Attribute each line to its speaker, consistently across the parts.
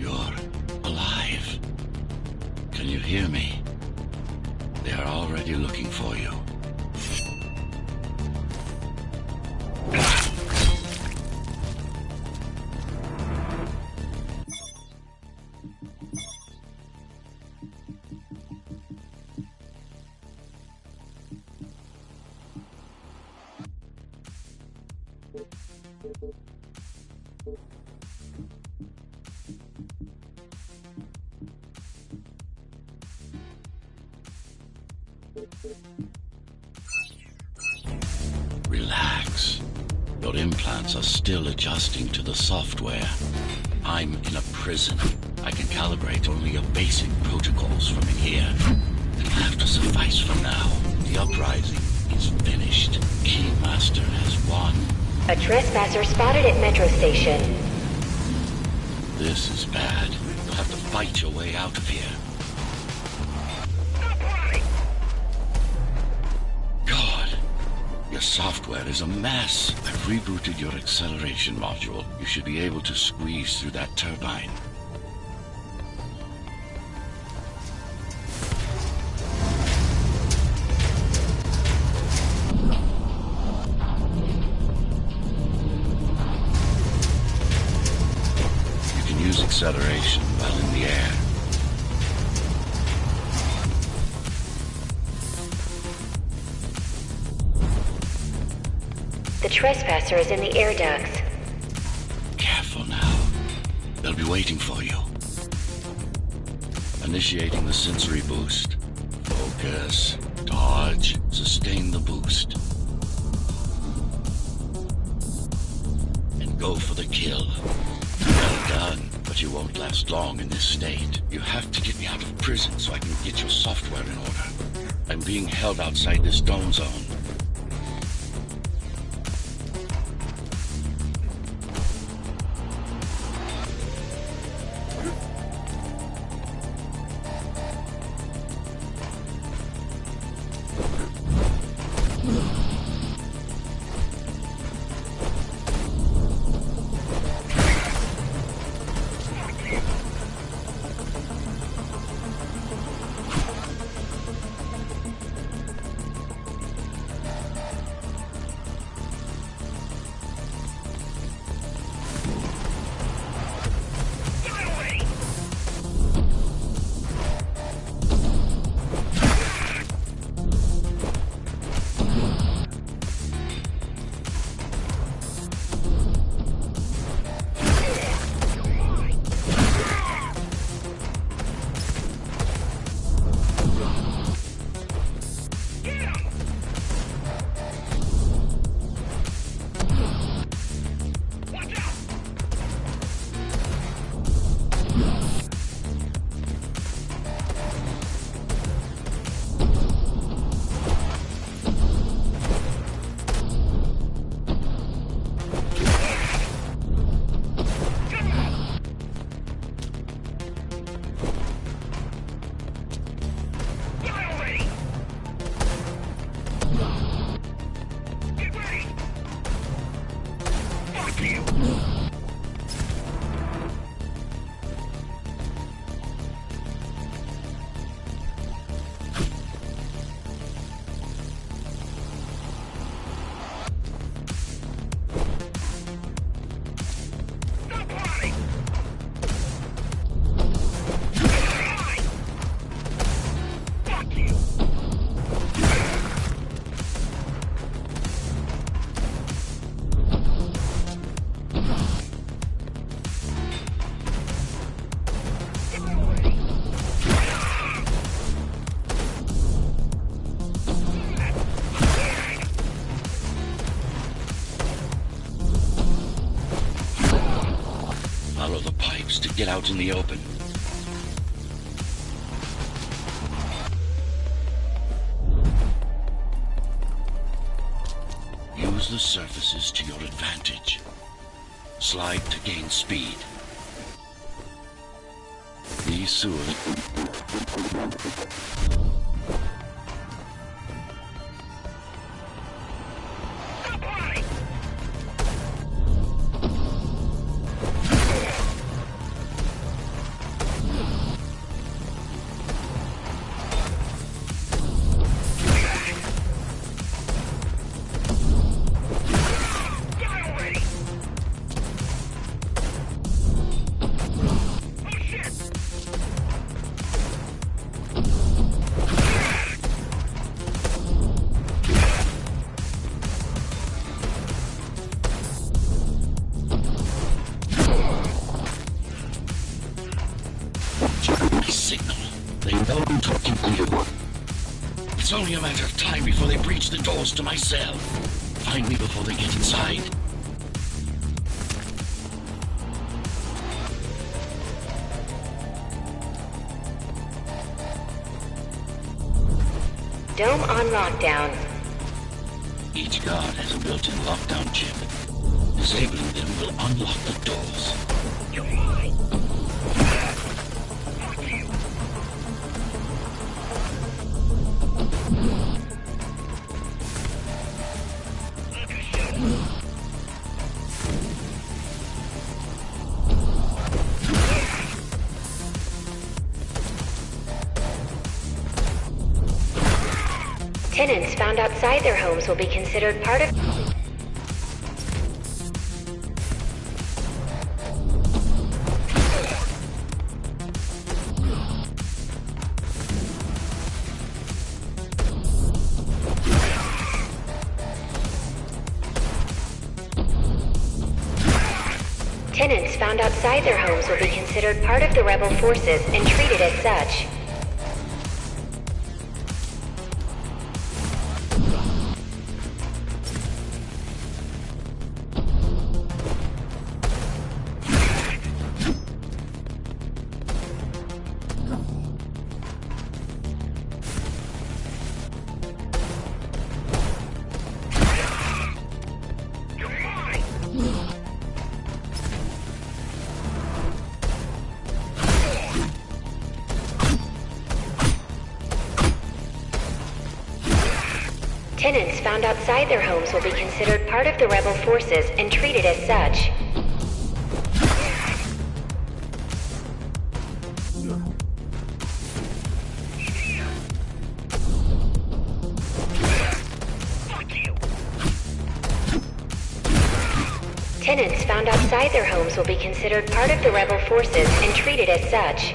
Speaker 1: You're alive. Can you hear me? They are already looking for you. Relax. Your implants are still adjusting to the software. I'm in a prison. I can calibrate only your basic protocols from in here. It'll have to suffice for now. The uprising is finished. Keymaster has won.
Speaker 2: A trespasser spotted at Metro Station.
Speaker 1: This is bad. You'll have to fight your way out of here. Your software is a mess. I've rebooted your acceleration module. You should be able to squeeze through that turbine. You can use acceleration while in the air.
Speaker 2: The trespasser is in the air ducts.
Speaker 1: Careful now. They'll be waiting for you. Initiating the sensory boost. Focus. Dodge. Sustain the boost. And go for the kill. Well done, but you won't last long in this state. You have to get me out of prison so I can get your software in order. I'm being held outside this dome zone. To get out in the open. Use the surfaces to your advantage. Slide to gain speed. These sewers... signal. They know I'm talking to you. It's only a matter of time before they breach the doors to my cell. Find me before they get inside.
Speaker 2: Dome on lockdown.
Speaker 1: Each guard has a built-in lockdown chip. Disabling them will unlock the doors. You're mine.
Speaker 2: Tenants found outside their homes will be considered part of... Tenants found outside their homes will be considered part of the rebel forces and treated as such. Tenants found outside their homes will be considered part of the rebel forces and treated as such. Tenants found outside their homes will be considered part of the rebel forces and treated as such.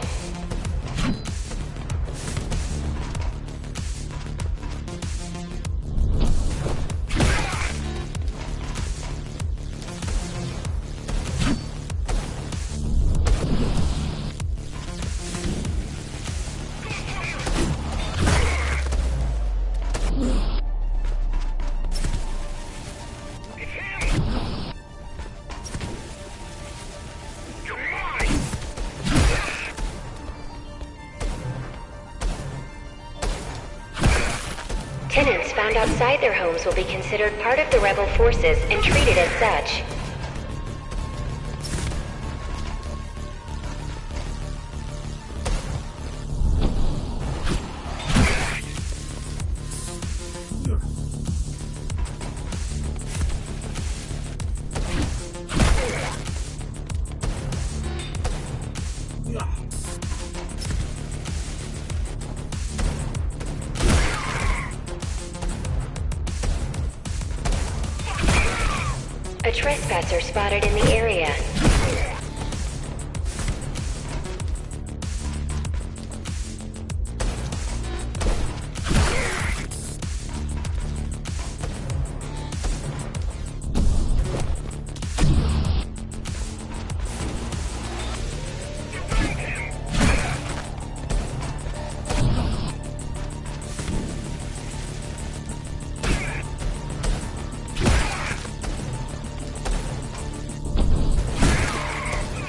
Speaker 2: Tenants found outside their homes will be considered part of the rebel forces and treated as such. A trespasser spotted in the area.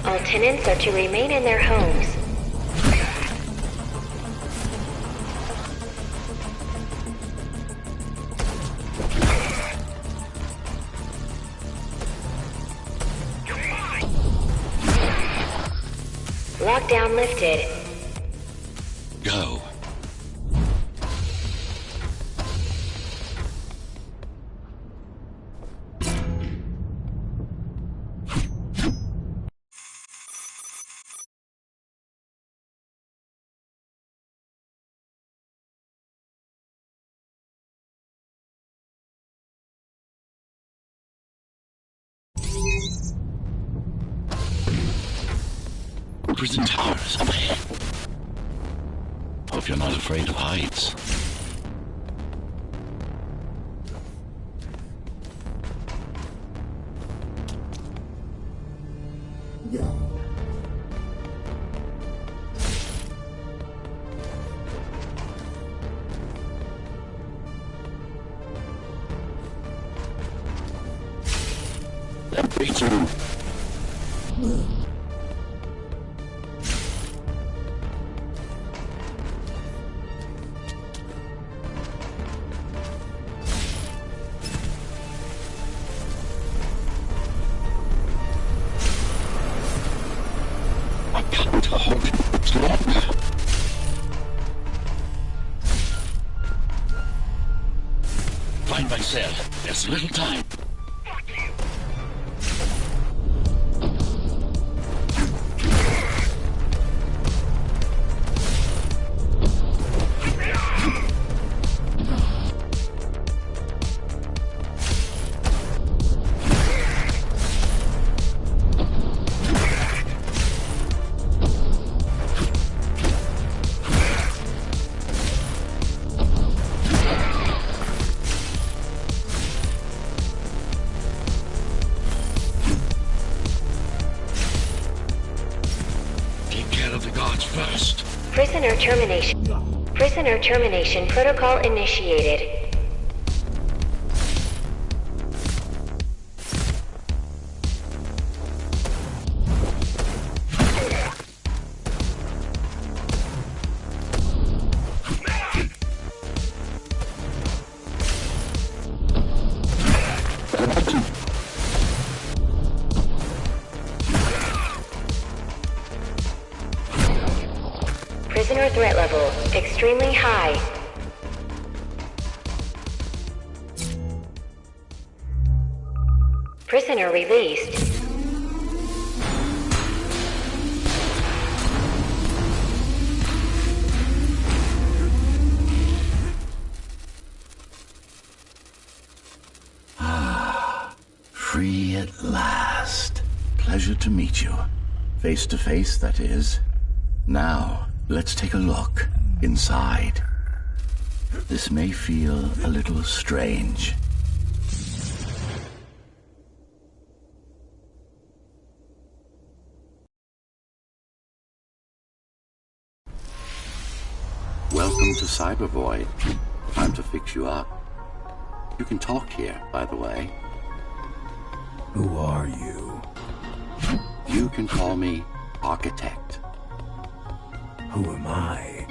Speaker 2: All tenants are to remain in their homes. Lockdown lifted.
Speaker 1: Go. Prison towers up ahead. Hope you're not afraid of heights. I've got to hold it longer. Find my cell. There's little time. First.
Speaker 2: Prisoner termination protocol initiated. Prisoner threat level extremely high. Prisoner released.
Speaker 1: Free at last. Pleasure to meet you. Face to face, that is. Now, let's take a look inside. This may feel a little strange. Welcome to Cyber Void. Time to fix you up. You can talk here, by the way.
Speaker 3: Who are you?
Speaker 1: You can call me Architect.
Speaker 3: Who am I?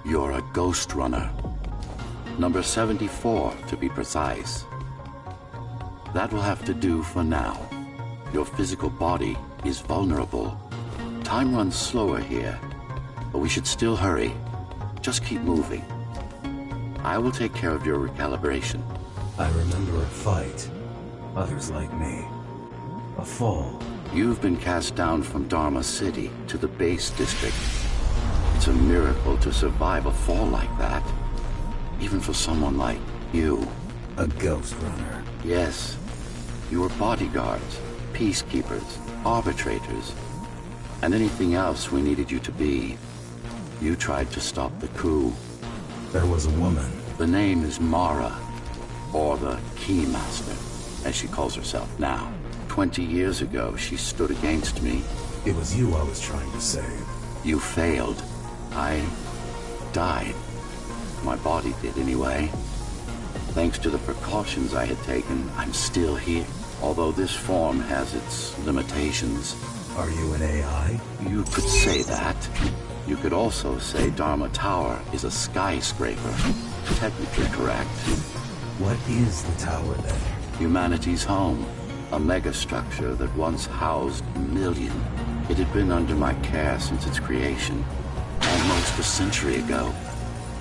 Speaker 1: You're a ghost runner. Number 74, to be precise. That will have to do for now. Your physical body is vulnerable. Time runs slower here, but we should still hurry. Just keep moving. I will take care of your recalibration.
Speaker 3: I remember a fight. Others like me. A fall.
Speaker 1: You've been cast down from Dharma City to the base district. It's a miracle to survive a fall like that. Even for someone like you.
Speaker 3: A ghost runner.
Speaker 1: Yes. You were bodyguards, peacekeepers, arbitrators, and anything else we needed you to be. You tried to stop the coup.
Speaker 3: There was a woman.
Speaker 1: The name is Mara, or the Keymaster, as she calls herself now. 20 years ago, she stood against me.
Speaker 3: It was you I was trying to save.
Speaker 1: You failed. I died. My body did anyway. Thanks to the precautions I had taken, I'm still here. Although this form has its limitations.
Speaker 3: Are you an AI?
Speaker 1: You could say that. You could also say Dharma Tower is a skyscraper. Technically correct.
Speaker 3: What is the tower then?
Speaker 1: Humanity's home. A megastructure that once housed a million. It had been under my care since its creation. Almost a century ago.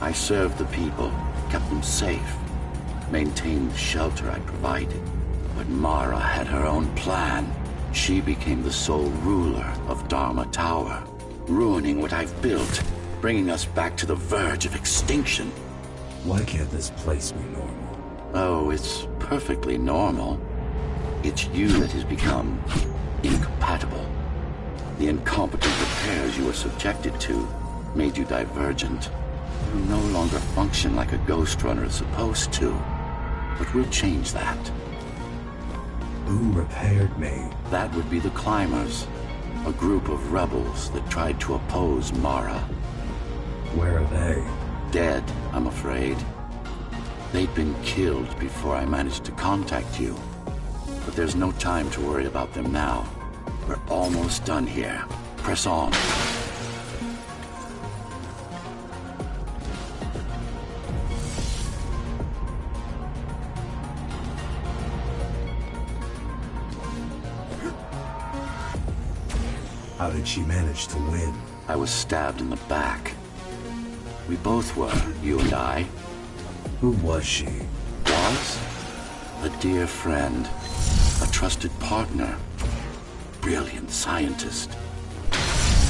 Speaker 1: I served the people, kept them safe, maintained the shelter I provided. But Mara had her own plan. She became the sole ruler of Dharma Tower, ruining what I've built, bringing us back to the verge of extinction.
Speaker 3: Why can't this place be normal?
Speaker 1: Oh, it's perfectly normal. It's you that has become incompatible. The incompetent repairs you were subjected to made you divergent. You no longer function like a ghost runner is supposed to. But we'll change that.
Speaker 3: Who repaired me?
Speaker 1: That would be the Climbers, a group of rebels that tried to oppose Mara.
Speaker 3: Where are they?
Speaker 1: Dead, I'm afraid. They'd been killed before I managed to contact you. But there's no time to worry about them now. We're almost done here. Press on.
Speaker 3: How did she manage to win?
Speaker 1: I was stabbed in the back. We both were, you and I.
Speaker 3: Who was she?
Speaker 1: Was? A dear friend. A trusted partner. Brilliant scientist.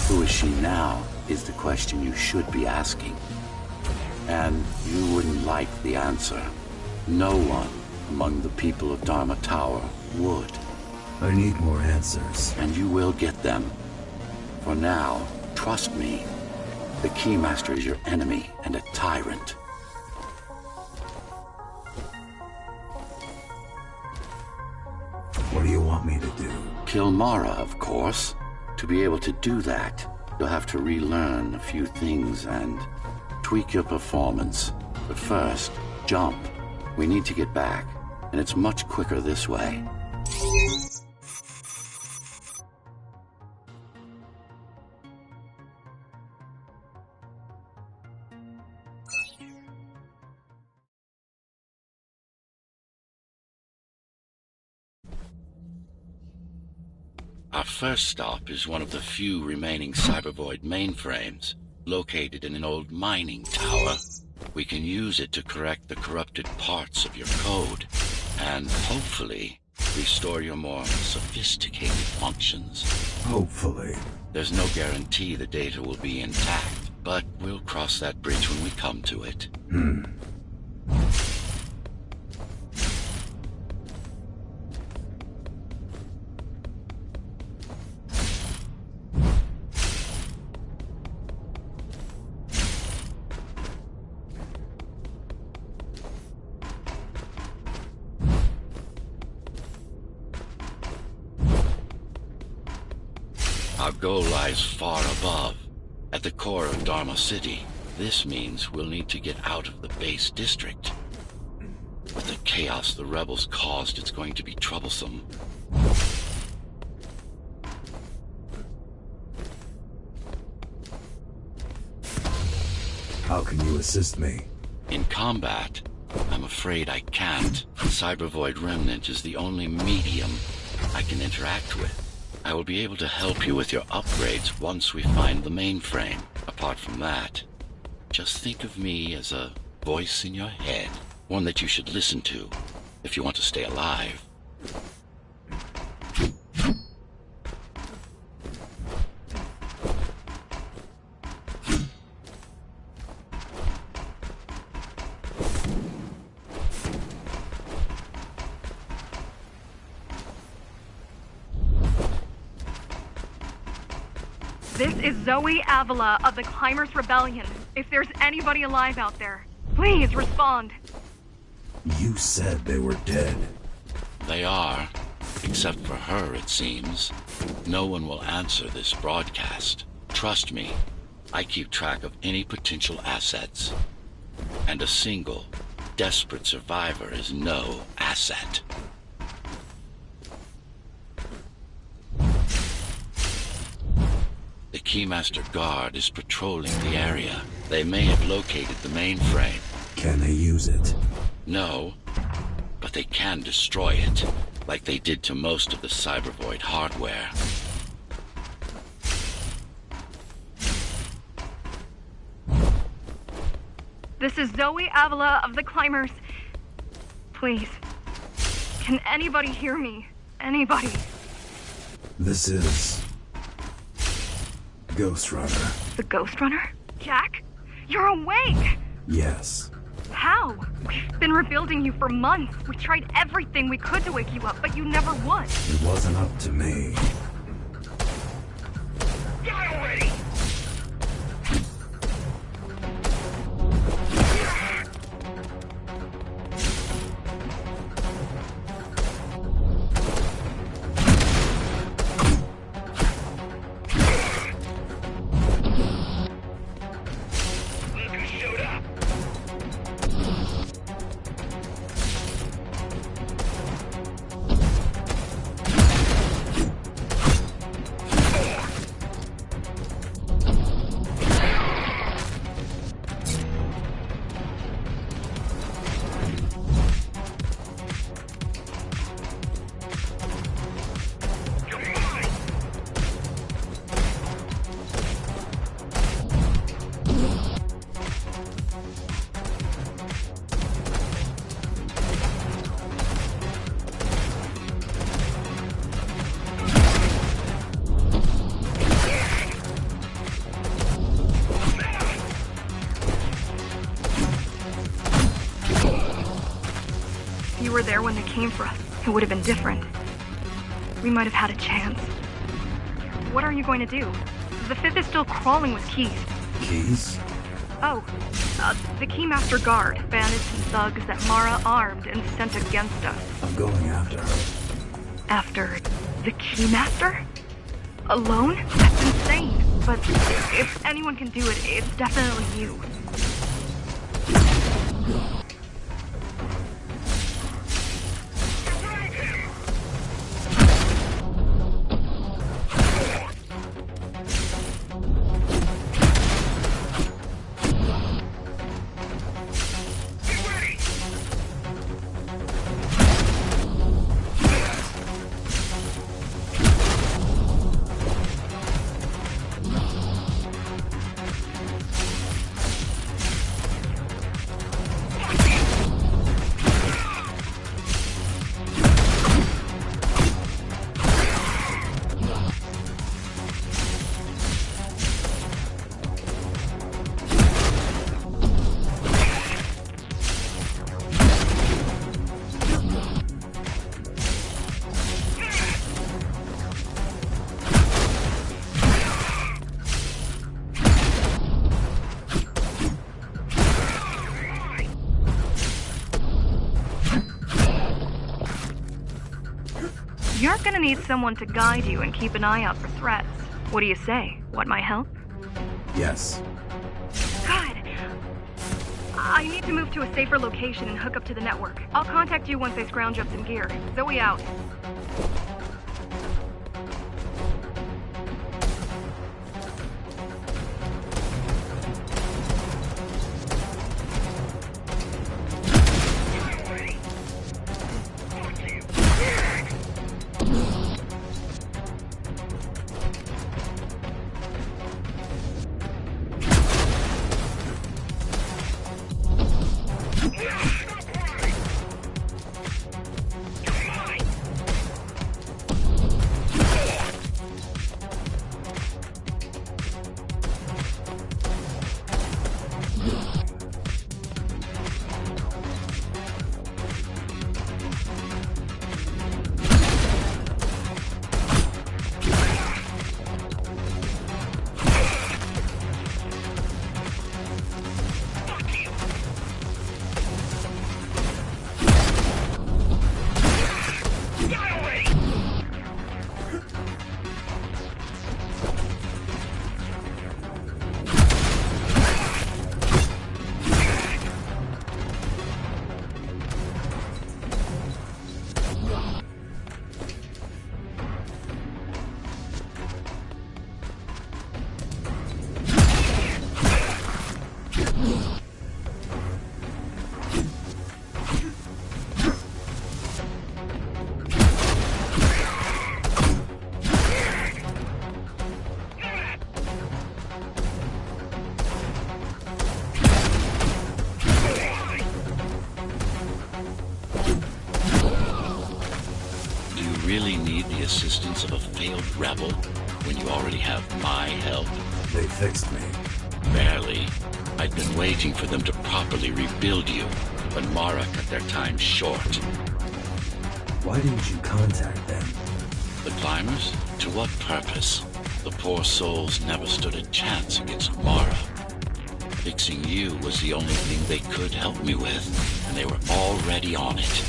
Speaker 1: Who is she now is the question you should be asking. And you wouldn't like the answer. No one among the people of Dharma Tower would.
Speaker 3: I need more answers.
Speaker 1: And you will get them. For now, trust me. The Keymaster is your enemy and a tyrant.
Speaker 3: What do you want me to do?
Speaker 1: Kill Mara, of course. To be able to do that, you'll have to relearn a few things and tweak your performance. But first, jump. We need to get back, and it's much quicker this way. Our first stop is one of the few remaining Cybervoid mainframes, located in an old mining tower. We can use it to correct the corrupted parts of your code, and hopefully restore your more sophisticated functions.
Speaker 3: Hopefully.
Speaker 1: There's no guarantee the data will be intact, but we'll cross that bridge when we come to it. Our goal lies far above, at the core of Dharma City. This means we'll need to get out of the base district. With the chaos the rebels caused, it's going to be troublesome.
Speaker 3: How can you assist me?
Speaker 1: In combat, I'm afraid I can't. The Cybervoid Remnant is the only medium I can interact with. I will be able to help you with your upgrades once we find the mainframe. Apart from that, just think of me as a voice in your head, one that you should listen to if you want to stay alive.
Speaker 4: This is Zoe Avila of the Climbers Rebellion. If there's anybody alive out there, please respond.
Speaker 3: You said they were dead.
Speaker 1: They are, except for her, it seems. No one will answer this broadcast. Trust me, I keep track of any potential assets. And a single, desperate survivor is no asset. The Keymaster Guard is patrolling the area. They may have located the mainframe.
Speaker 3: Can they use it?
Speaker 1: No, but they can destroy it, like they did to most of the Cybervoid hardware.
Speaker 4: This is Zoe Avila of the Climbers. Please, can anybody hear me? Anybody?
Speaker 3: This is... Ghost Runner.
Speaker 4: The Ghost Runner? Jack? You're awake!
Speaker 3: Yes.
Speaker 4: How? We've been rebuilding you for months. We tried everything we could to wake you up, but you never would.
Speaker 3: It wasn't up to me.
Speaker 4: Die already! were there when they came for us, it would have been different. We might have had a chance. What are you going to do? The Fifth is still crawling with keys.
Speaker 3: Keys?
Speaker 4: Oh, the Keymaster Guard, bandits and thugs that Mara armed and sent against us.
Speaker 3: I'm going after her.
Speaker 4: After the Keymaster? Alone? That's insane. But if anyone can do it, it's definitely you. You're gonna need someone to guide you and keep an eye out for threats. What do you say? Want my help?
Speaker 3: Yes.
Speaker 4: Good. I need to move to a safer location and hook up to the network. I'll contact you once I scrounge up some gear. Zoe out.
Speaker 1: Really need the assistance of a failed rebel when you already have my help?
Speaker 3: They fixed me.
Speaker 1: Barely. I'd been waiting for them to properly rebuild you, but Mara cut their time short.
Speaker 3: Why didn't you contact them?
Speaker 1: The climbers? To what purpose? The poor souls never stood a chance against Mara. Fixing you was the only thing they could help me with, and they were already on it.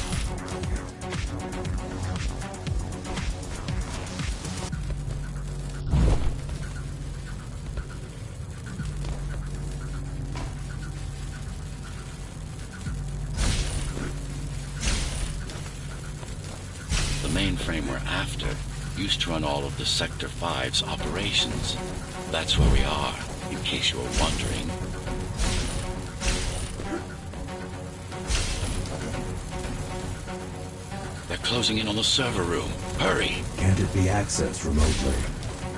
Speaker 1: The mainframe we're after used to run all of the Sector 5's operations. That's where we are, in case you were wondering. They're closing in on the server room. Hurry!
Speaker 3: Can't it be accessed remotely?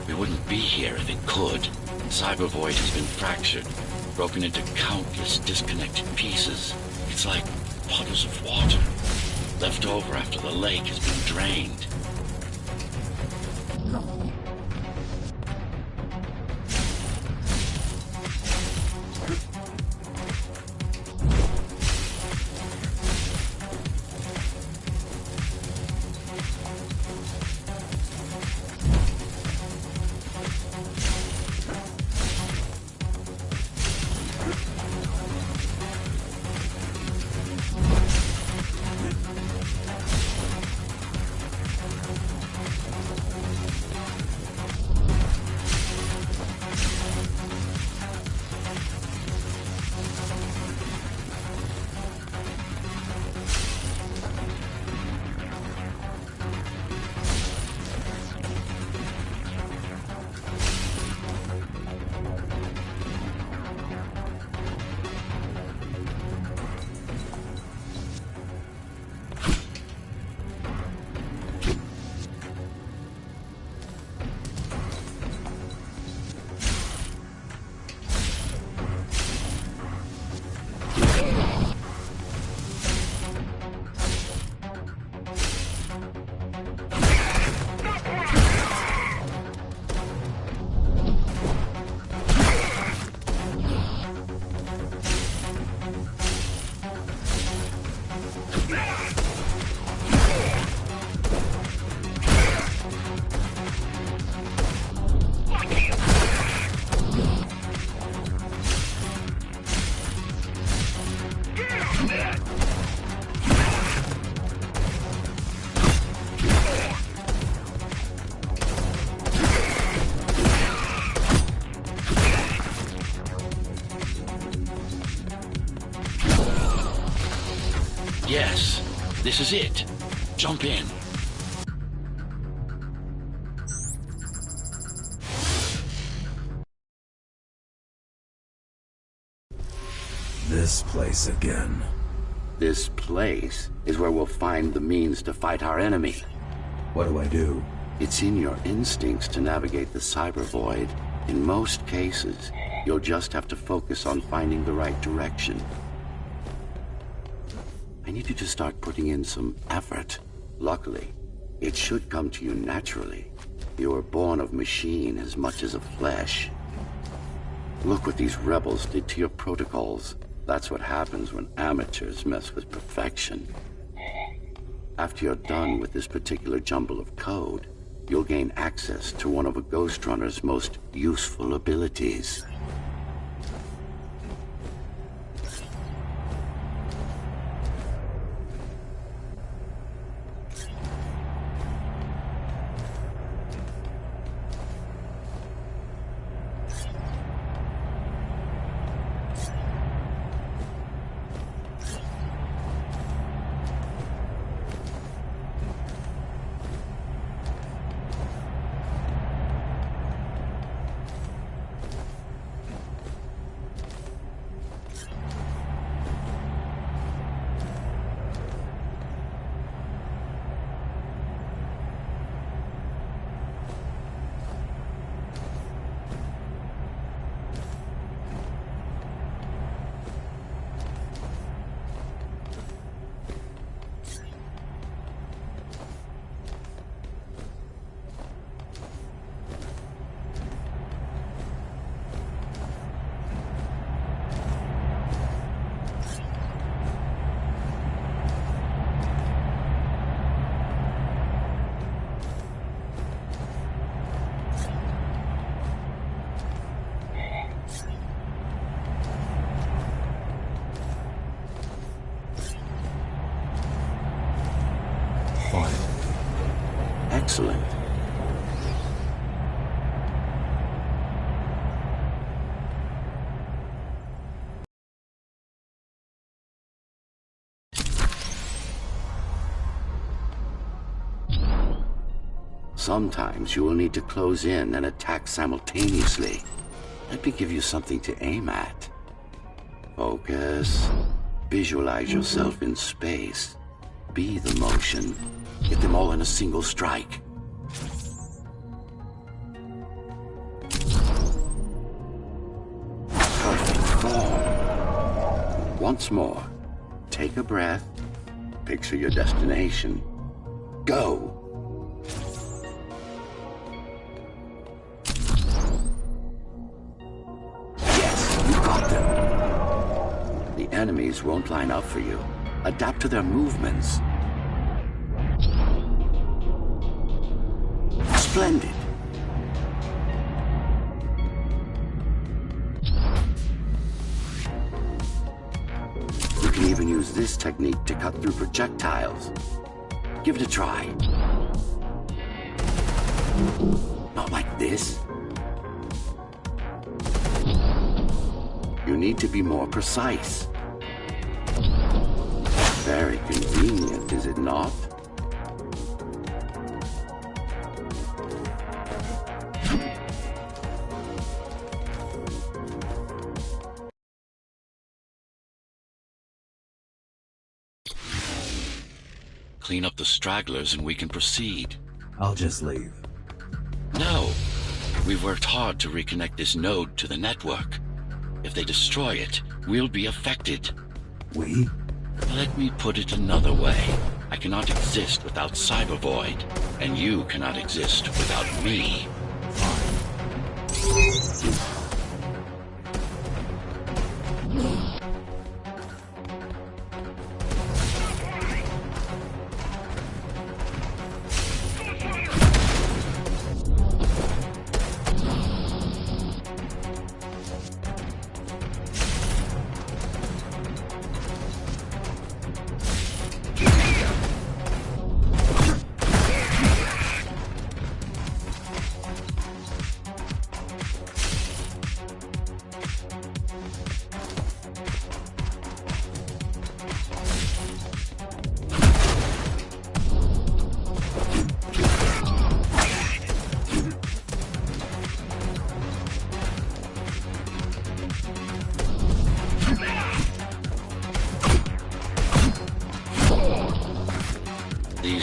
Speaker 1: We wouldn't be here if it could. Cyber Void has been fractured, broken into countless disconnected pieces. It's like puddles of water, left over after the lake has been drained. Yes, this is it. Jump in.
Speaker 3: This place again.
Speaker 5: This place is where we'll find the means to fight our enemy.
Speaker 3: What do I do?
Speaker 5: It's in your instincts to navigate the cyber void. In most cases, you'll just have to focus on finding the right direction. I need you to start putting in some effort. Luckily, it should come to you naturally. You were born of machine as much as of flesh. Look what these rebels did to your protocols. That's what happens when amateurs mess with perfection. After you're done with this particular jumble of code, you'll gain access to one of a Ghost Runner's most useful abilities. Excellent. Sometimes you will need to close in and attack simultaneously. Let me give you something to aim at. Focus. Visualize yourself in space. Be the motion. Get them all in a single strike. Perfect form. Once more, take a breath. Picture your destination. Go! Yes, you got them. The enemies won't line up for you. Adapt to their movements. Splendid. You can even use this technique to cut through projectiles. Give it a try. Not like this. You need to be more precise. Very convenient, is it not?
Speaker 1: Clean up the stragglers and we can proceed.
Speaker 3: I'll just leave.
Speaker 1: No. We've worked hard to reconnect this node to the network. If they destroy it, we'll be affected.
Speaker 3: We?
Speaker 1: Let me put it another way. I cannot exist without Cyber Void, and you cannot exist without me.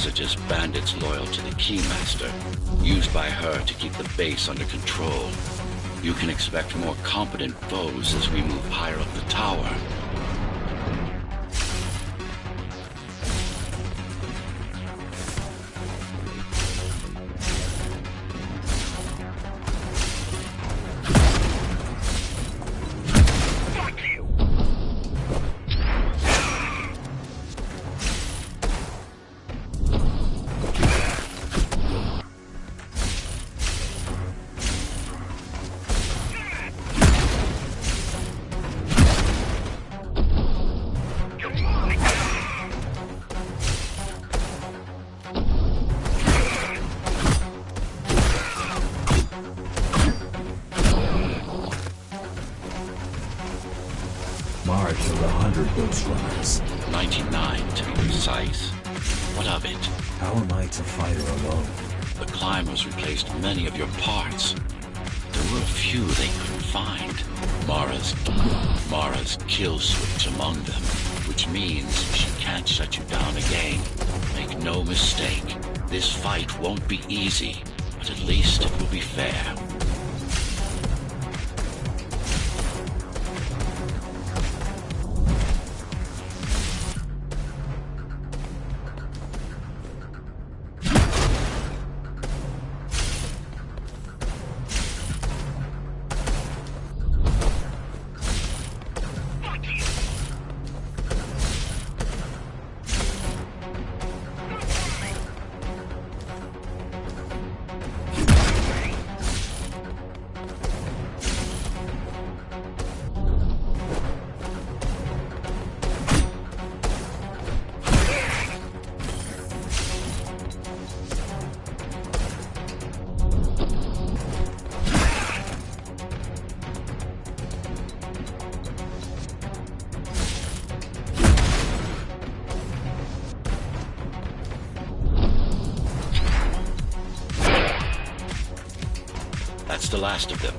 Speaker 1: These are just bandits loyal to the Keymaster, used by her to keep the base under control. You can expect more competent foes as we move higher up the tower.
Speaker 3: Mara killed 100 Ghost Runners.
Speaker 1: 99 to be precise. What of it?
Speaker 3: How am I to fight her alone?
Speaker 1: The climbers replaced many of your parts. There were a few they couldn't find. Mara's kill switch among them, which means she can't shut you down again. Make no mistake, this fight won't be easy, but at least it will be fair. That's the last of them.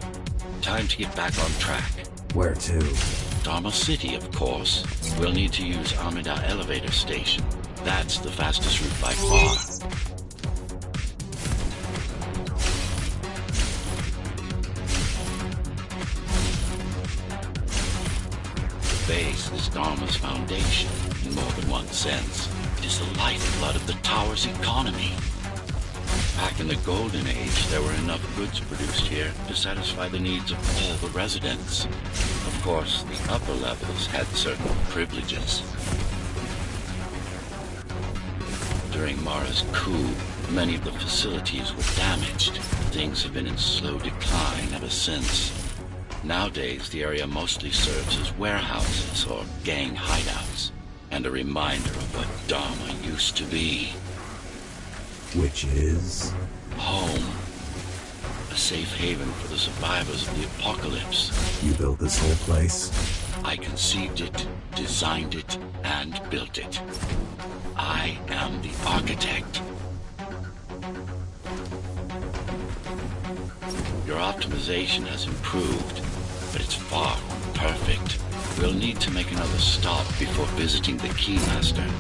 Speaker 1: Time to get back on track.
Speaker 3: Where to?
Speaker 1: Dharma City, of course. We'll need to use Amida Elevator Station. That's the fastest route by far. The base is Dharma's foundation, in more than one sense. It is the lifeblood of the tower's economy. Back in the Golden Age, there were enough goods produced here to satisfy the needs of all the residents. Of course, the upper levels had certain privileges. During Mara's coup, many of the facilities were damaged. Things have been in slow decline ever since. Nowadays, the area mostly serves as warehouses or gang hideouts, and a reminder of what Dharma used to be.
Speaker 3: Which is?
Speaker 1: Home. A safe haven for the survivors of the apocalypse.
Speaker 3: You built this whole place?
Speaker 1: I conceived it, designed it, and built it. I am the architect. Your optimization has improved, but it's far from perfect. We'll need to make another stop before visiting the Keymaster.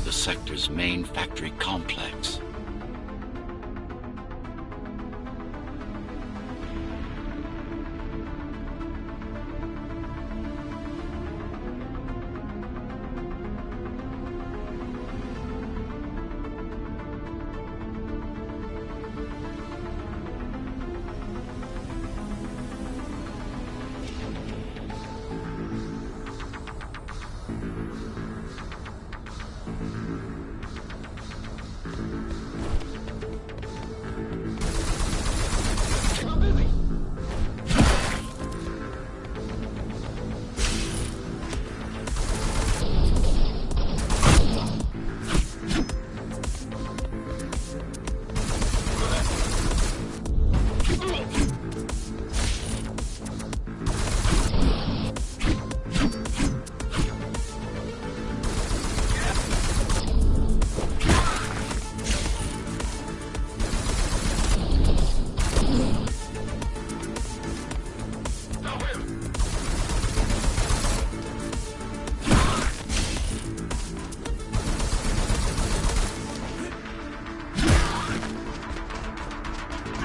Speaker 1: The sector's main factory complex.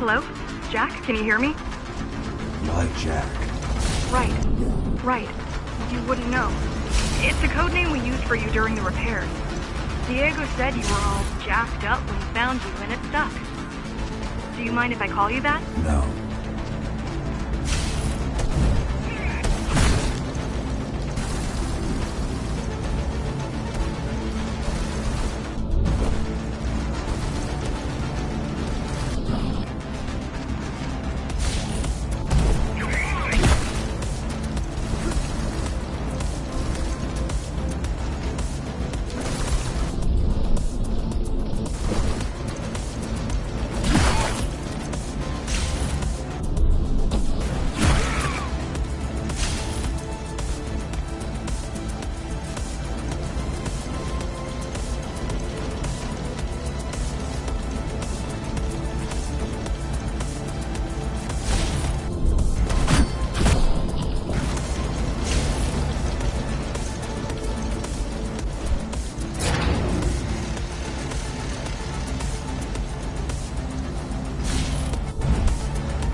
Speaker 4: Hello? Jack, can you hear me?
Speaker 3: Like Jack.
Speaker 4: Right. You wouldn't know. It's a code name we used for you during the repairs. Diego said you were all jacked up when he found you, and it stuck. Do you mind if I call you that?
Speaker 3: No.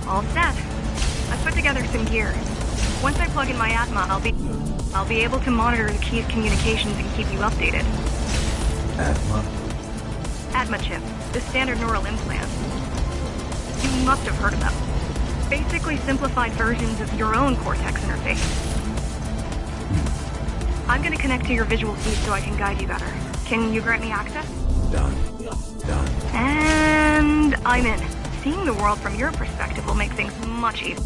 Speaker 4: All set. I've put together some gear. Once I plug in my Atma, I'll be able to monitor the key's communications and keep you updated.
Speaker 3: Atma?
Speaker 4: Atma chip, the standard neural implant. You must have heard of them. Basically simplified versions of your own Cortex interface. I'm gonna connect to your visual feed so I can guide you better. Can you grant me access?
Speaker 3: Done.
Speaker 4: And I'm in. Seeing the world from your perspective will make things much easier.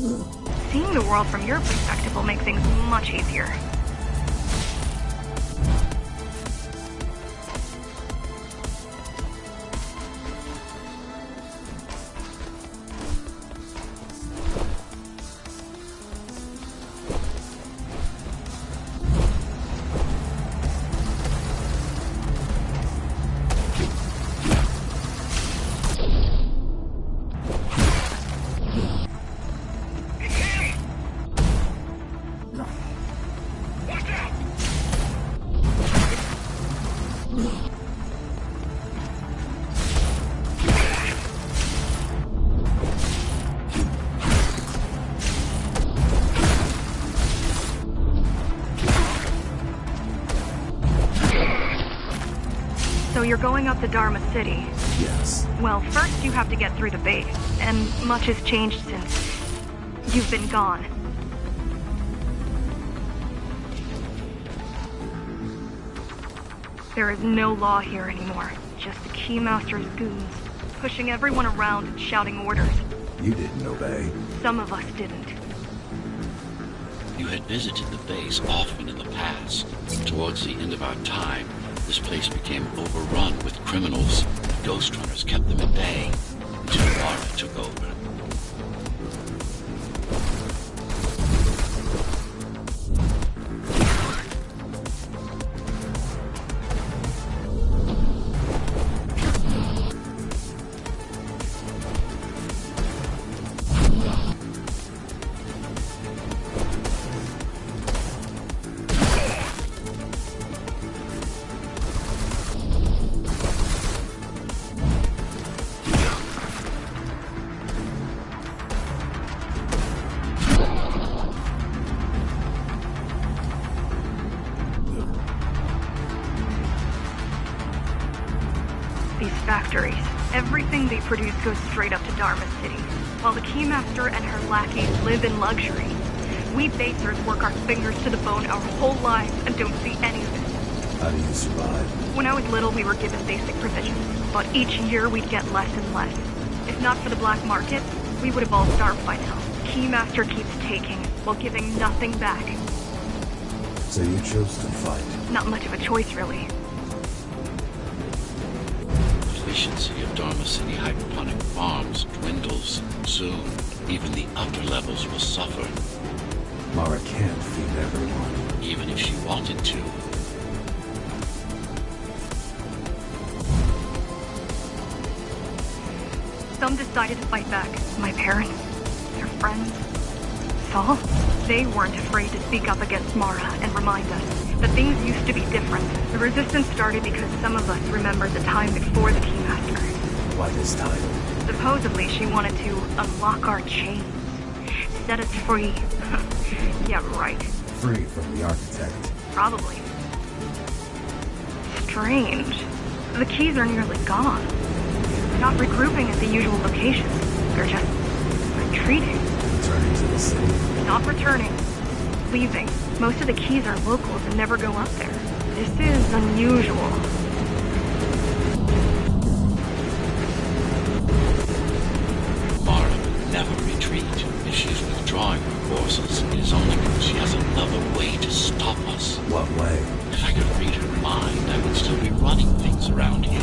Speaker 4: So you're going up to Dharma City.
Speaker 3: Yes.
Speaker 4: Well, first you have to get through the base, and much has changed since you've been gone. There is no law here anymore, just the Keymaster's goons, pushing everyone around and shouting orders.
Speaker 3: You didn't obey.
Speaker 4: Some of us didn't.
Speaker 1: You had visited the base often in the past. Towards the end of our time, this place became overrun with criminals. Ghost Runners kept them at bay until Lara took over. These factories, everything they produce goes straight up to Dharma City, while the Keymaster and her lackeys live in luxury. We basers work our fingers to the bone our whole lives and don't see any of it.
Speaker 3: How do you survive?
Speaker 4: When I was little, we were given basic provisions, but each year we'd get less and less. If not for the black market, we would have all starved by now. Keymaster keeps taking, while giving nothing back.
Speaker 3: So you chose to fight?
Speaker 4: Not much of a choice, really.
Speaker 1: Efficiency of Dharma City hydroponic farms dwindles. Soon, even the upper levels will suffer.
Speaker 3: Mara can't feed everyone.
Speaker 1: Even if she wanted to.
Speaker 4: Some decided to fight back. My parents, their friends, Saul. They weren't afraid to speak up against Mara and remind us that things used to be different. The resistance started because some of us remembered the time before the Keymaster.
Speaker 3: Why this time?
Speaker 4: Supposedly, she wanted to unlock our chains. Set us free. Yeah, right.
Speaker 3: Free from the architect.
Speaker 4: Probably. Strange. The keys are nearly gone. They're not regrouping at the usual locations. They're just retreating.
Speaker 3: Returning to the city.
Speaker 4: Not returning. Leaving. Most of the keys are locals and never go up there. This is unusual.
Speaker 1: Mara will never retreat. If she's withdrawing her forces, it is only because she has another way to stop us.
Speaker 3: What way?
Speaker 1: If I could read her mind, I would still be running things around here.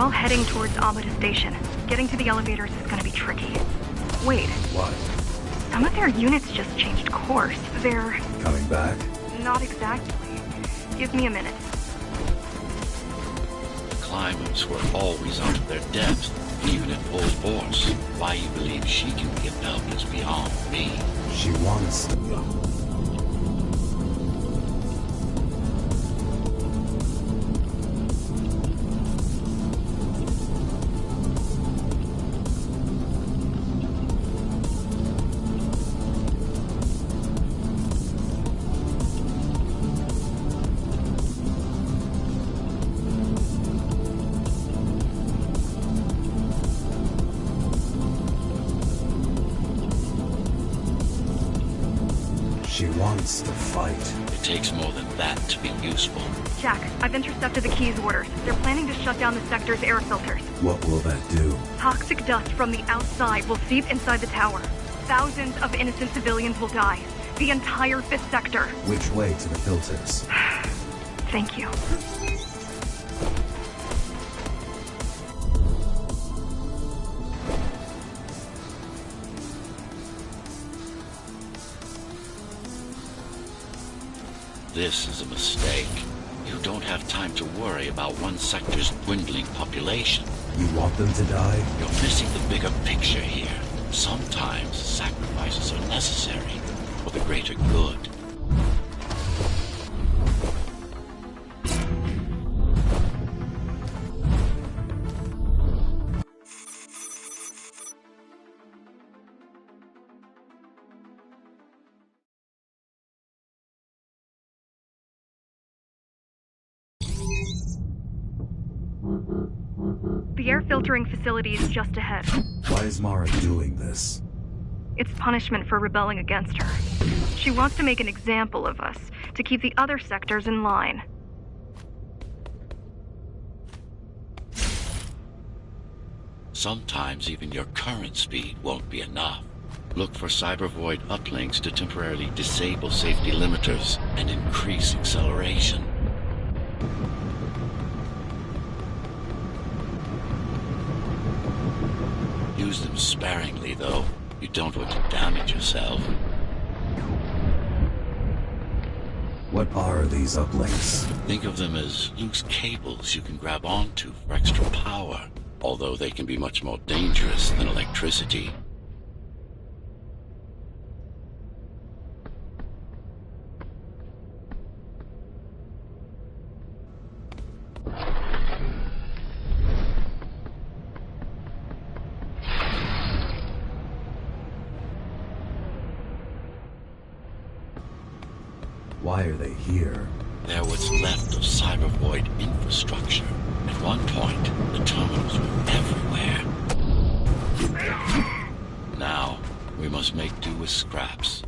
Speaker 4: all heading towards Amada Station. Getting to the elevators is gonna be tricky. Wait,
Speaker 3: What?
Speaker 4: some of their units just changed course. They're...
Speaker 3: Coming back?
Speaker 4: not exactly. Give me a minute.
Speaker 1: The climbers were always under their depth, even at full force. Why you believe she can get up is beyond me.
Speaker 3: She wants to. She wants to fight.
Speaker 1: It takes more than that to be useful.
Speaker 4: Jack, I've intercepted the Key's orders. They're planning to shut down the sector's air filters.
Speaker 3: What will that do?
Speaker 4: Toxic dust from the outside will seep inside the tower. Thousands of innocent civilians will die. The entire 5th sector.
Speaker 3: Which way to the filters?
Speaker 4: Thank you.
Speaker 1: This is a mistake. You don't have time to worry about one sector's dwindling population.
Speaker 3: You want them to die?
Speaker 1: You're missing the bigger picture here. Sometimes sacrifices are necessary for the greater good.
Speaker 4: The air filtering facility is just ahead.
Speaker 3: Why is Mara doing this?
Speaker 4: It's punishment for rebelling against her. She wants to make an example of us, to keep the other sectors in line.
Speaker 1: Sometimes even your current speed won't be enough. Look for cybervoid uplinks to temporarily disable safety limiters and increase acceleration. Use them sparingly, though. You don't want to damage yourself.
Speaker 3: What are these uplinks?
Speaker 1: Think of them as loose cables you can grab onto for extra power, although they can be much more dangerous than electricity.
Speaker 3: Why are they here?
Speaker 1: They're what's left of cybervoid infrastructure. At one point, the terminals were everywhere. Now, we must make do with scraps.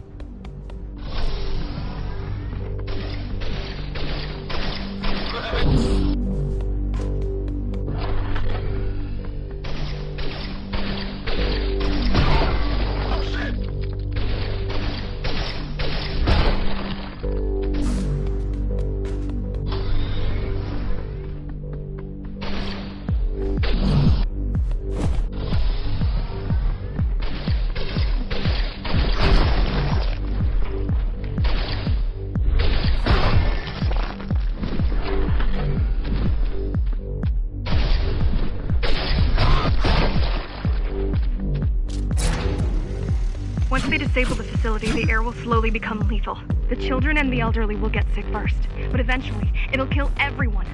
Speaker 4: Once they disable the facility, the air will slowly become lethal. The children and the elderly will get sick first, but eventually, it'll kill everyone.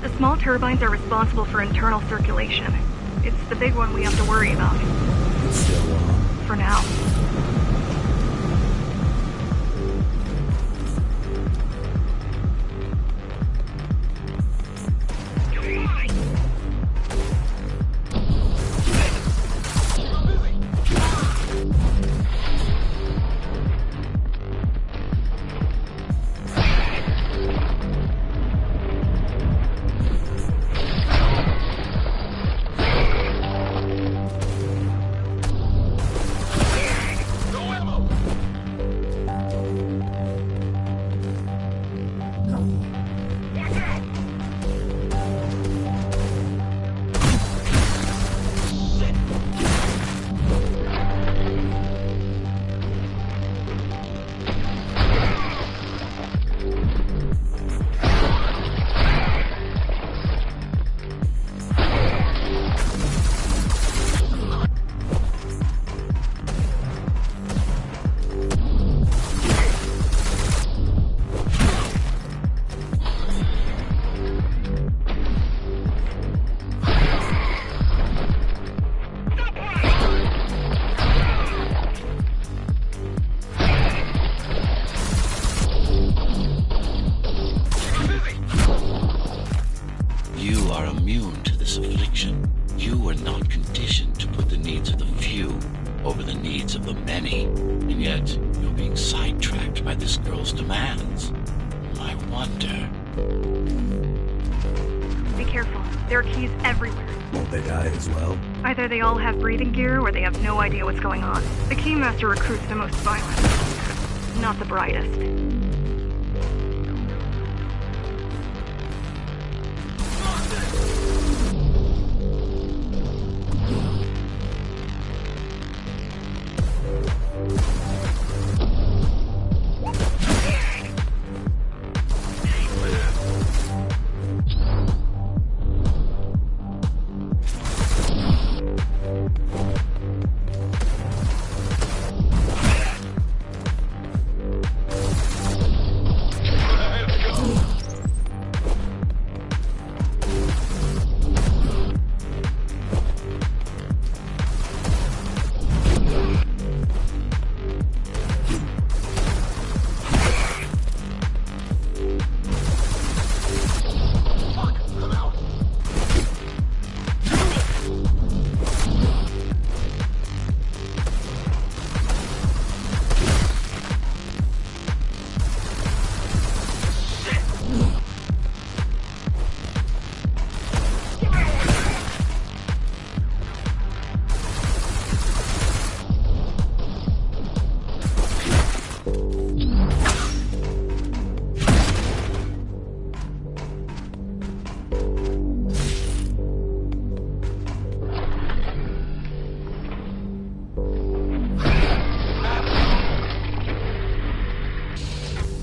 Speaker 4: The small turbines are responsible for internal circulation. It's the big one we have to worry about.
Speaker 3: It's still on.
Speaker 4: For now.
Speaker 1: conditioned to put the needs of the few over the needs of the many, and yet you're being sidetracked by this girl's demands. I wonder...
Speaker 4: Be careful. There are keys everywhere.
Speaker 3: Won't they die as well?
Speaker 4: Either they all have breathing gear or they have no idea what's going on. The Keymaster recruits the most violent, not the brightest.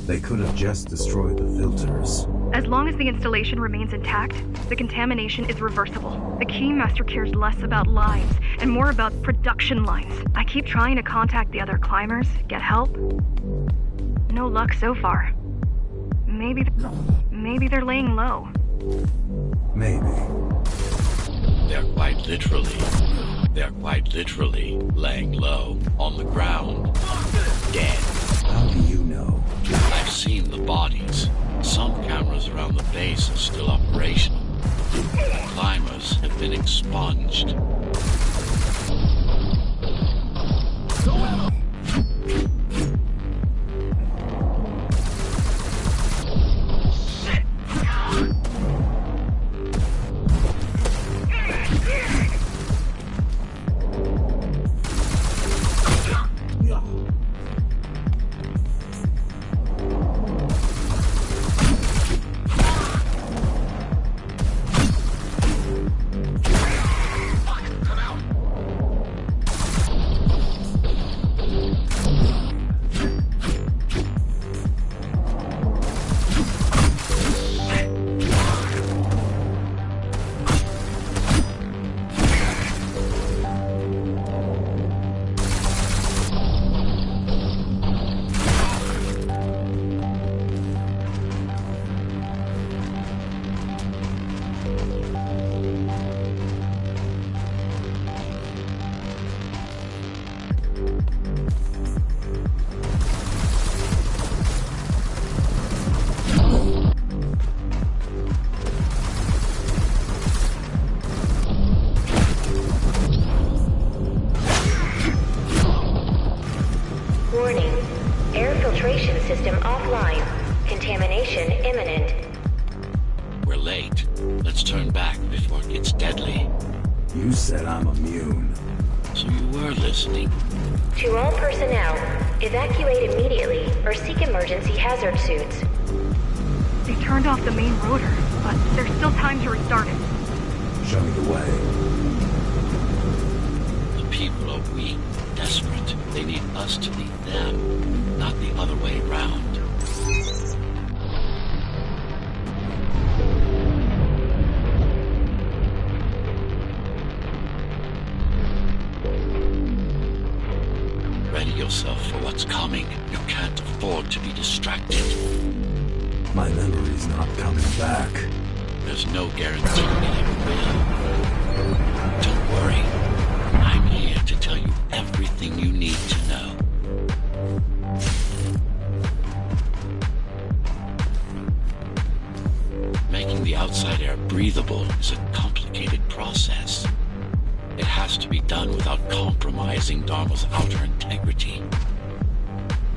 Speaker 3: They could have just destroyed the filters.
Speaker 4: As long as the installation remains intact, the contamination is reversible. The Keymaster cares less about lives and more about production lines. I keep trying to contact the other climbers, get help. No luck so far. Maybe they're laying low.
Speaker 3: Maybe.
Speaker 1: They're quite literally laying low on the ground, dead.
Speaker 3: How do you know?
Speaker 1: I've seen the bodies. Some cameras around the base are still operational. Climbers have been expunged.
Speaker 2: Warning. Air filtration system offline. Contamination imminent.
Speaker 1: We're late. Let's turn back before it gets deadly.
Speaker 3: You said I'm immune.
Speaker 1: So you were listening.
Speaker 2: To all personnel, evacuate immediately or seek emergency hazard suits.
Speaker 4: They turned off the main rotor, but there's still time to restart it.
Speaker 3: Show me the way.
Speaker 1: The people are weak, desperate. They need us to lead them, not the other way around. Ready yourself for what's coming. You can't afford to be distracted.
Speaker 3: My memory's not coming back.
Speaker 1: There's no guarantee it will. Don't worry. I'm here to tell you everything you need to know. Making the outside air breathable is a complicated process. It has to be done without compromising Dharma's outer integrity.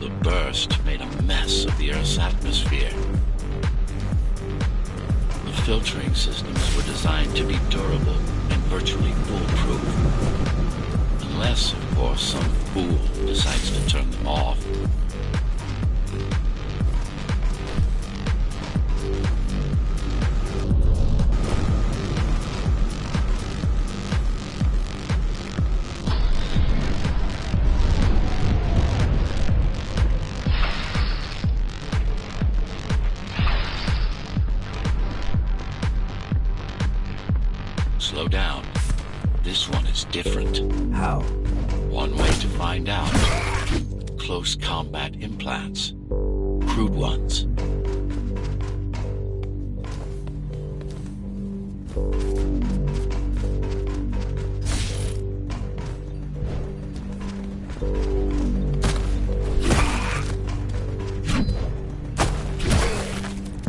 Speaker 1: The burst made a mess of the Earth's atmosphere. The filtering systems were designed to be durable and virtually foolproof. Unless, of course, some fool decides to turn them off. Slow down. This one is different.
Speaker 3: How?
Speaker 1: One way to find out. Close combat implants. Crude ones.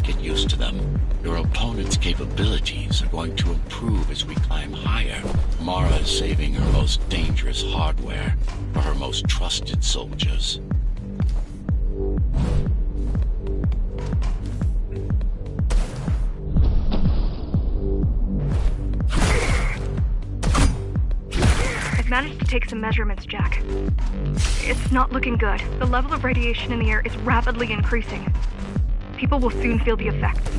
Speaker 1: Get used to them. Your opponent's capabilities are going to improve as we climb higher. Mara is saving her most dangerous hardware for her most trusted soldiers.
Speaker 4: I've managed to take some measurements, Jack. It's not looking good. The level of radiation in the air is rapidly increasing. People will soon feel the effects.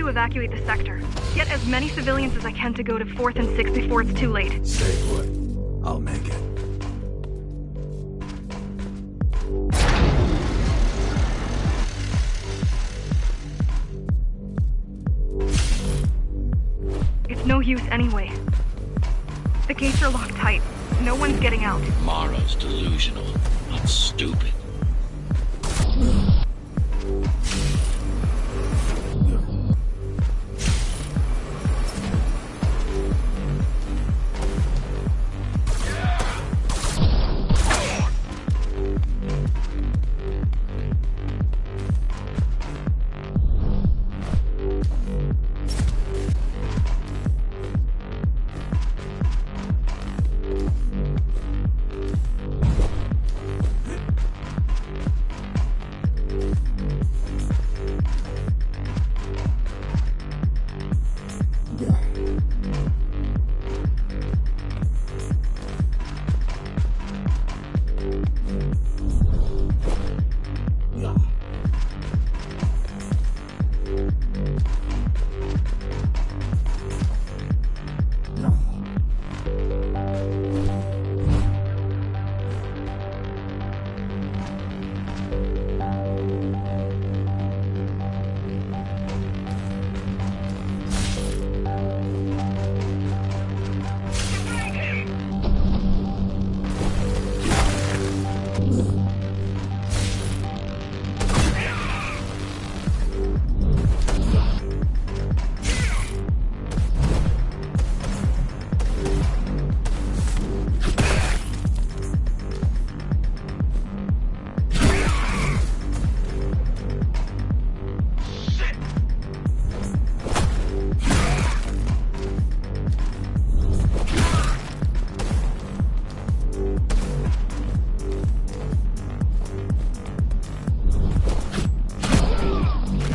Speaker 4: to evacuate the sector. Get as many civilians as I can to go to 4th and 6th before it's too late.
Speaker 3: Stay put. I'll make it.
Speaker 4: It's no use anyway. The gates are locked tight. No one's getting out.
Speaker 1: Mara's delusional, not stupid.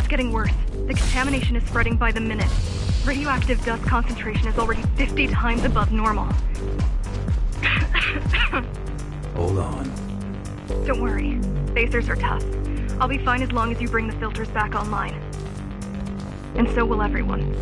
Speaker 4: Getting worse. The contamination is spreading by the minute. Radioactive dust concentration is already 50 times above normal.
Speaker 3: Hold on.
Speaker 4: Don't worry. Spacers are tough. I'll be fine as long as you bring the filters back online. And so will everyone.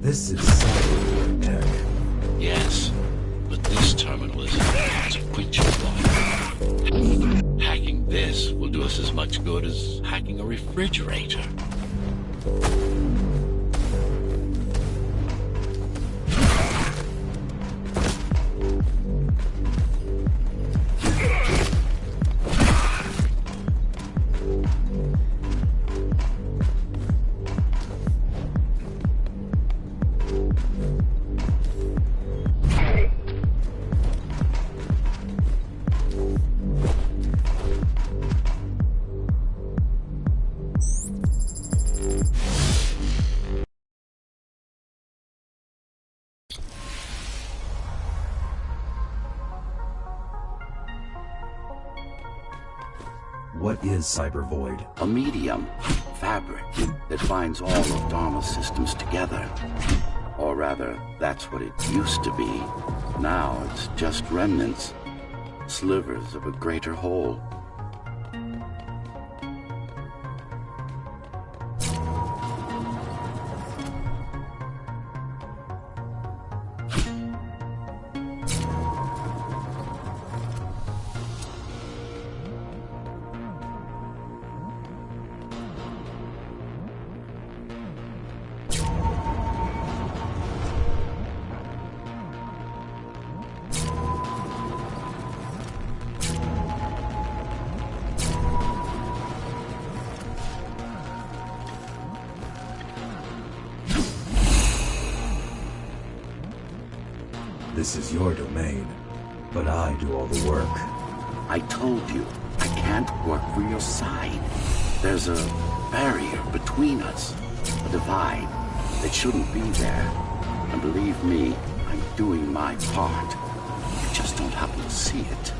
Speaker 3: This is cyber tech.
Speaker 1: Yes, but this terminal is consequential. Hacking this will do us as much good as hacking a refrigerator.
Speaker 3: What is Cyber Void?
Speaker 5: A medium, fabric, that binds all of Dharma's systems together. Or rather, that's what it used to be. Now it's just remnants, slivers of a greater whole.
Speaker 3: This is your domain, but I do all the work.
Speaker 5: I told you, I can't work for your side. There's a barrier between us, a divide that shouldn't be there. And believe me, I'm doing my part. You just don't happen to see it.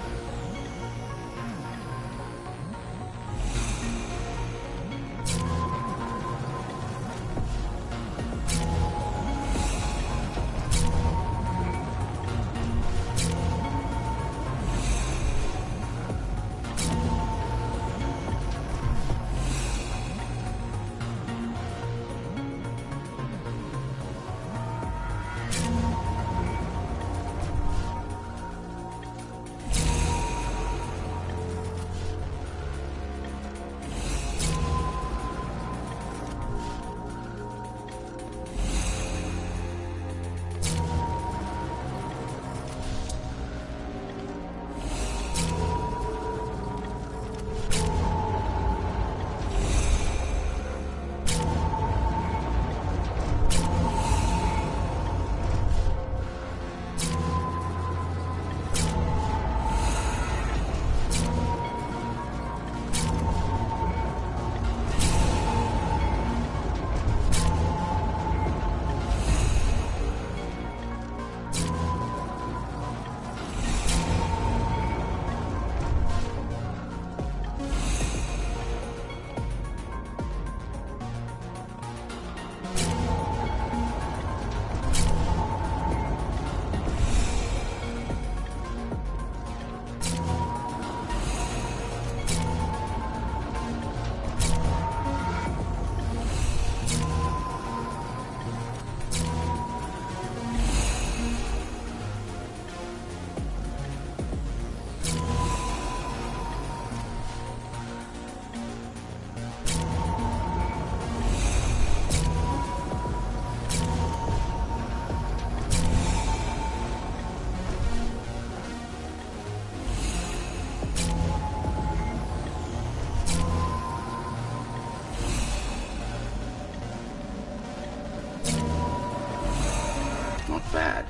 Speaker 5: Bad.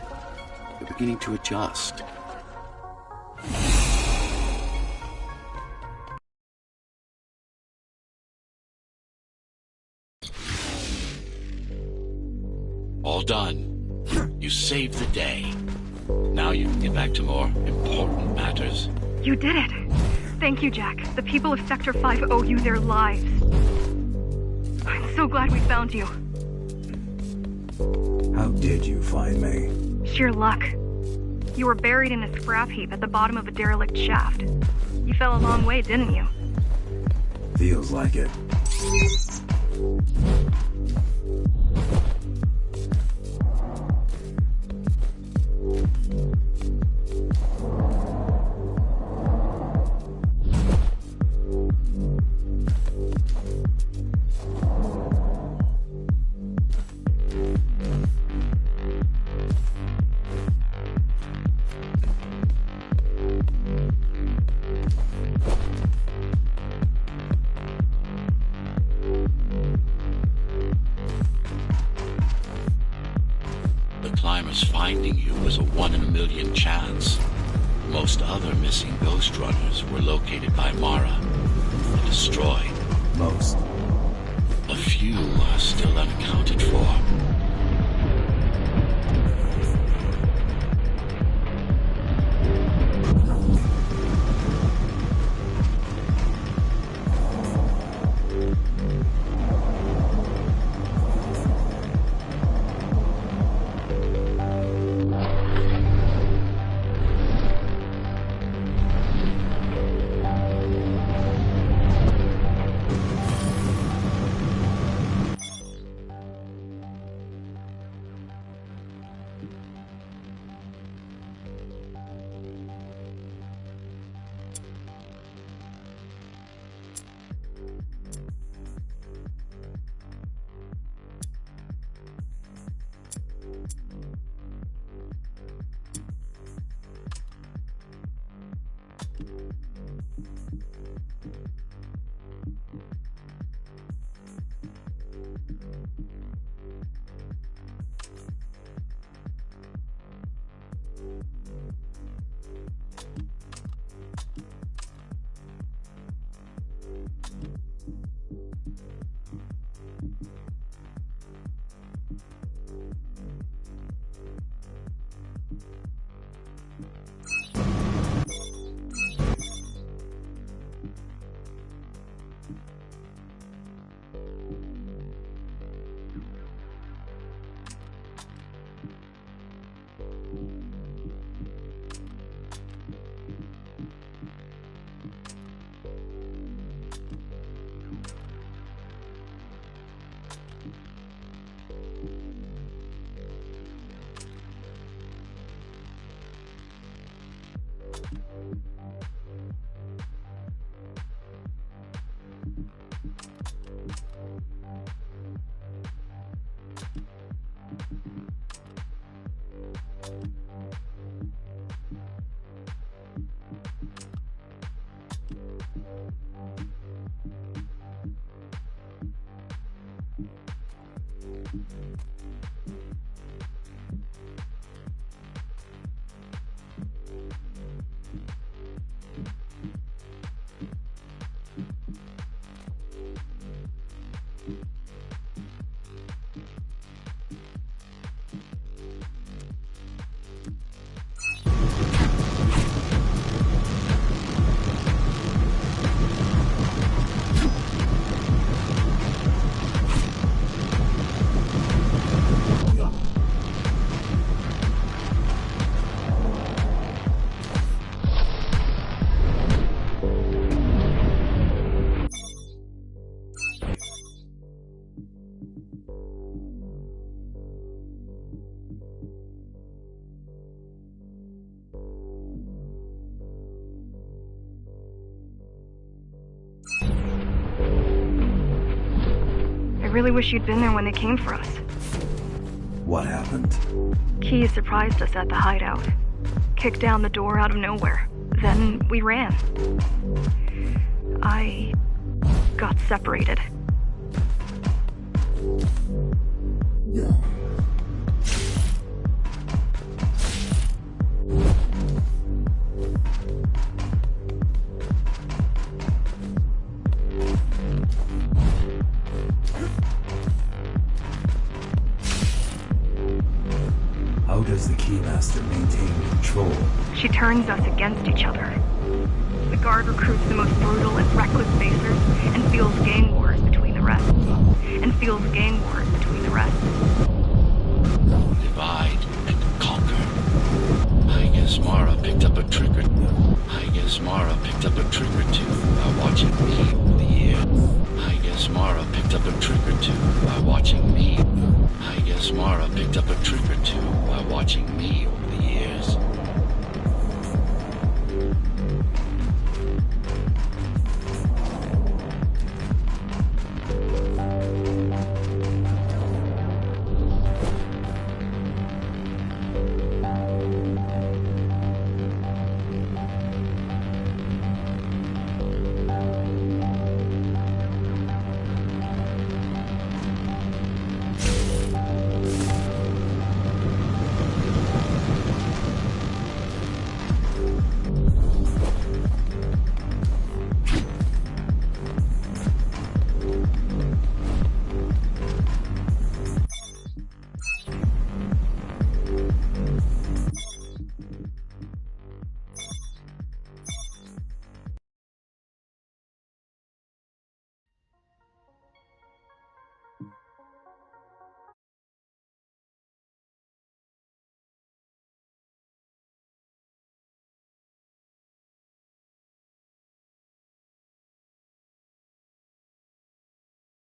Speaker 5: You're beginning to adjust.
Speaker 1: All done. You saved the day. Now you can get back to more important matters.
Speaker 4: You did it! Thank you, Jack. The people of Sector 5 owe you their lives. I'm so glad we found you.
Speaker 3: How did you find me?
Speaker 4: Sheer luck. You were buried in a scrap heap at the bottom of a derelict shaft. You fell a long way, didn't you?
Speaker 3: Feels like it.
Speaker 1: Climbers finding you was a 1 in a million chance. Most other missing Ghost Runners were located by Mara and destroyed.
Speaker 3: Most.
Speaker 1: A few are still unaccounted for.
Speaker 4: really wish you'd been there when they came for us.
Speaker 3: What happened?
Speaker 4: Key surprised us at the hideout. Kicked down the door out of nowhere. Then we ran. I got separated.
Speaker 3: How does the Keymaster maintain control?
Speaker 4: She turns us against each other. The guard recruits the most brutal and reckless facers and fuels gang wars between the rest.
Speaker 1: Divide and conquer. I guess Mara picked up a trick or